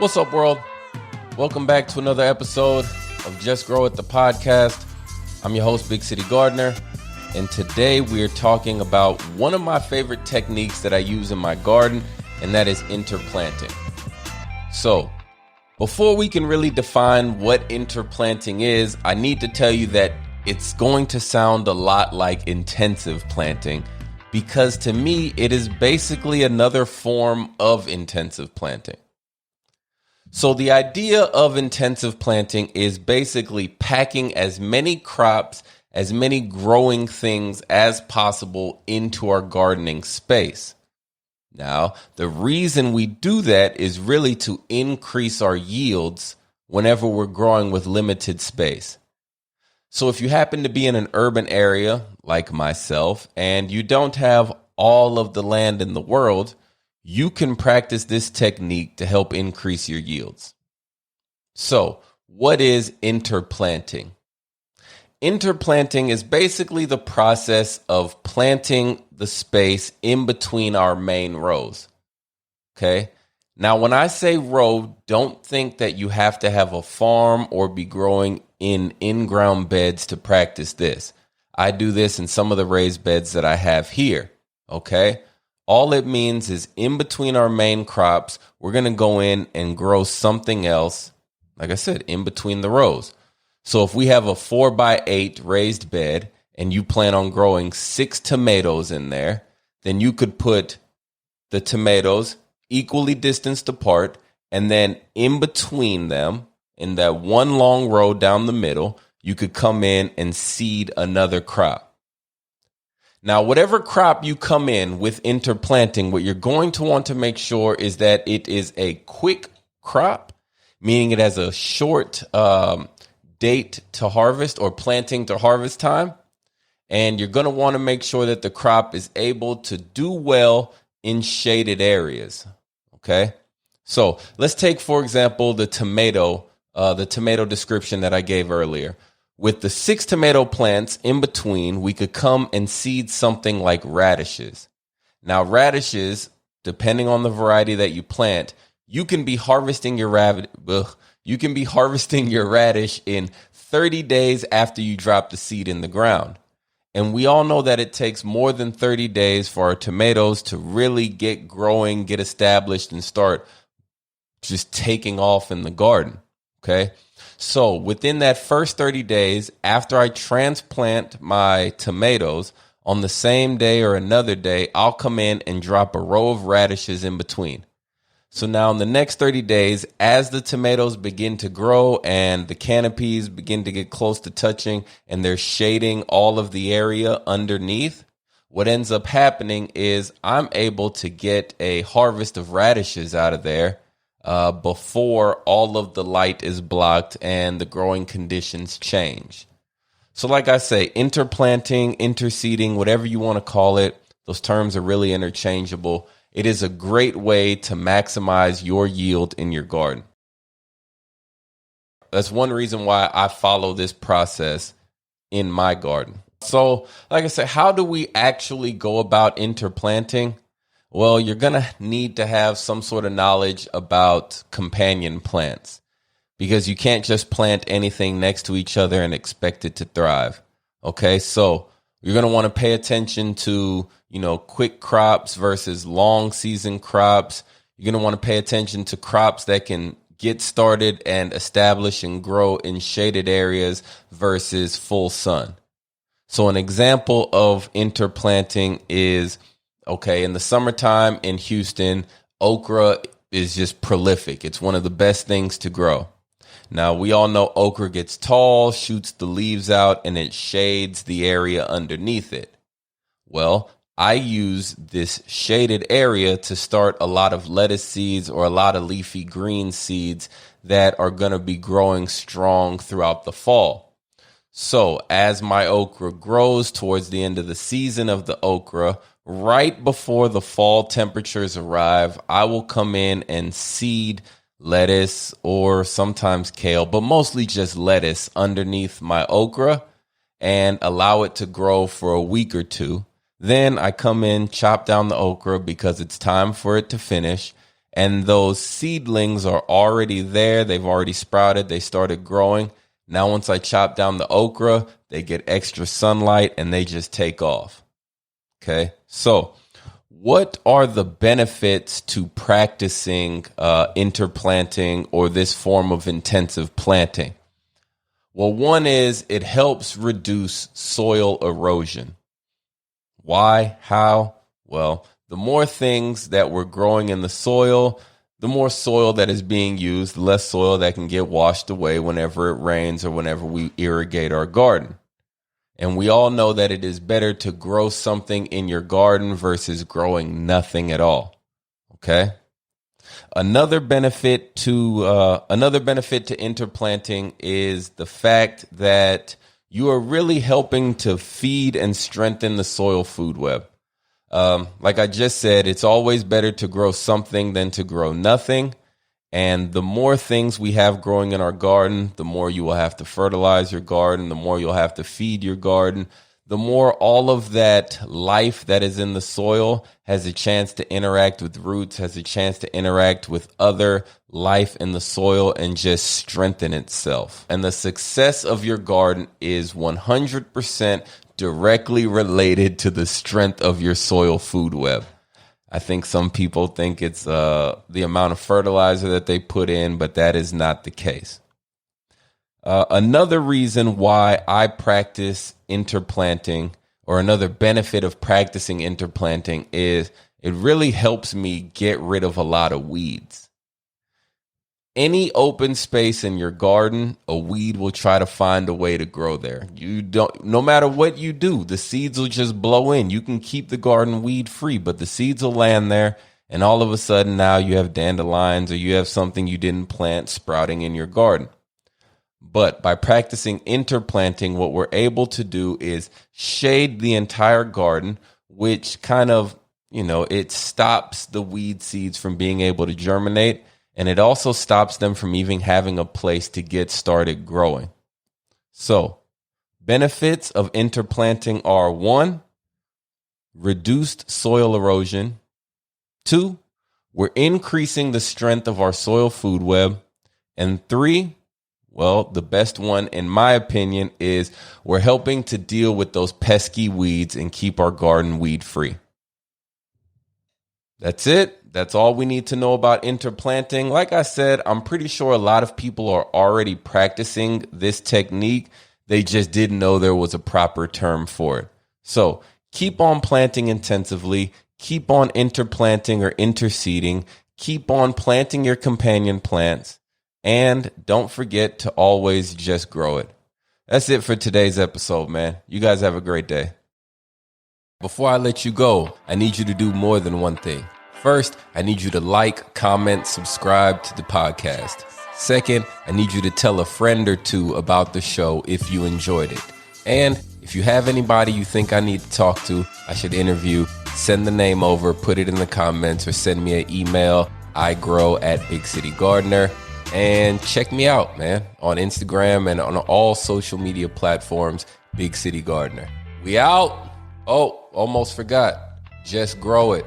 What's up, world? Welcome back to another episode of Just Grow It, the podcast. I'm your host, Big City Gardener, and today we are talking about one of my favorite techniques that I use in my garden, and that is interplanting. So, before we can really define what interplanting is, I need to tell you that it's going to sound a lot like intensive planting, because to me, it is basically another form of intensive planting. So the idea of intensive planting is basically packing as many crops, as many growing things as possible into our gardening space. Now, the reason we do that is really to increase our yields whenever we're growing with limited space. So if you happen to be in an urban area like myself and you don't have all of the land in the world, you can practice this technique to help increase your yields. So, what is interplanting? Interplanting is basically the process of planting the space in between our main rows. Okay? Now, when I say row, don't think that you have to have a farm or be growing in in-ground beds to practice this. I do this in some of the raised beds that I have here. Okay? All it means is in between our main crops, we're going to go in and grow something else, like I said, in between the rows. So if we have a 4x8 raised bed and you plan on growing 6 tomatoes in there, then you could put the tomatoes equally distanced apart, and then in between them, in that one long row down the middle, you could come in and seed another crop. Now, whatever crop you come in with interplanting, what you're going to want to make sure is that it is a quick crop, meaning it has a short date to harvest or planting to harvest time. And you're going to want to make sure that the crop is able to do well in shaded areas. Okay. So let's take, for example, the tomato description that I gave earlier. With the 6 tomato plants in between, we could come and seed something like radishes. Now, radishes, depending on the variety that you plant, you can be harvesting your radish in 30 days after you drop the seed in the ground. And we all know that it takes more than 30 days for our tomatoes to really get growing, get established, and start just taking off in the garden. Okay. So within that first 30 days, after I transplant my tomatoes, on the same day or another day, I'll come in and drop a row of radishes in between. So now in the next 30 days, as the tomatoes begin to grow and the canopies begin to get close to touching and they're shading all of the area underneath, what ends up happening is I'm able to get a harvest of radishes out of there before all of the light is blocked and the growing conditions change. So like I say, interplanting, interseeding, whatever you want to call it, those terms are really interchangeable. It is a great way to maximize your yield in your garden. That's one reason why I follow this process in my garden. So like I said, how do we actually go about interplanting? Well, you're going to need to have some sort of knowledge about companion plants, because you can't just plant anything next to each other and expect it to thrive. Okay, so you're going to want to pay attention to, quick crops versus long season crops. You're going to want to pay attention to crops that can get started and establish and grow in shaded areas versus full sun. So an example of interplanting is, in the summertime in Houston, okra is just prolific. It's one of the best things to grow. Now, we all know okra gets tall, shoots the leaves out, and it shades the area underneath it. Well, I use this shaded area to start a lot of lettuce seeds or a lot of leafy green seeds that are going to be growing strong throughout the fall. So as my okra grows towards the end of the season of the okra, right before the fall temperatures arrive, I will come in and seed lettuce or sometimes kale, but mostly just lettuce underneath my okra and allow it to grow for a week or two. Then I come in, chop down the okra because it's time for it to finish, and those seedlings are already there. They've already sprouted. They started growing. Now, once I chop down the okra, they get extra sunlight and they just take off. Okay, so what are the benefits to practicing interplanting or this form of intensive planting? Well, one is it helps reduce soil erosion. Why? How? Well, the more things that we're growing in the soil, the more soil that is being used, the less soil that can get washed away whenever it rains or whenever we irrigate our garden. And we all know that it is better to grow something in your garden versus growing nothing at all. Okay. Another benefit to interplanting is the fact that you are really helping to feed and strengthen the soil food web. Like I just said, it's always better to grow something than to grow nothing. And the more things we have growing in our garden, the more you will have to fertilize your garden, the more you'll have to feed your garden, the more all of that life that is in the soil has a chance to interact with roots, has a chance to interact with other life in the soil and just strengthen itself. And the success of your garden is 100% directly related to the strength of your soil food web. I think some people think it's the amount of fertilizer that they put in, but that is not the case. Another reason why I practice interplanting, or another benefit of practicing interplanting, is it really helps me get rid of a lot of weeds. Any open space in your garden, a weed will try to find a way to grow there. No matter what you do, the seeds will just blow in. You can keep the garden weed free, but the seeds will land there. And all of a sudden now you have dandelions or you have something you didn't plant sprouting in your garden. But by practicing interplanting, what we're able to do is shade the entire garden, which kind of, it stops the weed seeds from being able to germinate. And it also stops them from even having a place to get started growing. So, benefits of interplanting are: 1, reduced soil erosion. 2, we're increasing the strength of our soil food web. And 3, well, the best one in my opinion is we're helping to deal with those pesky weeds and keep our garden weed free. That's it. That's all we need to know about interplanting. Like I said, I'm pretty sure a lot of people are already practicing this technique. They just didn't know there was a proper term for it. So keep on planting intensively. Keep on interplanting or interseeding. Keep on planting your companion plants. And don't forget to always just grow it. That's it for today's episode, man. You guys have a great day. Before I let you go, I need you to do more than one thing. First, I need you to like, comment, subscribe to the podcast. Second, I need you to tell a friend or two about the show if you enjoyed it. And if you have anybody you think I need to talk to, I should interview, send the name over, put it in the comments, or send me an email, igrow@BigCityGardener. And check me out, man, on Instagram and on all social media platforms, Big City Gardener. We out. Oh, almost forgot. Just grow it.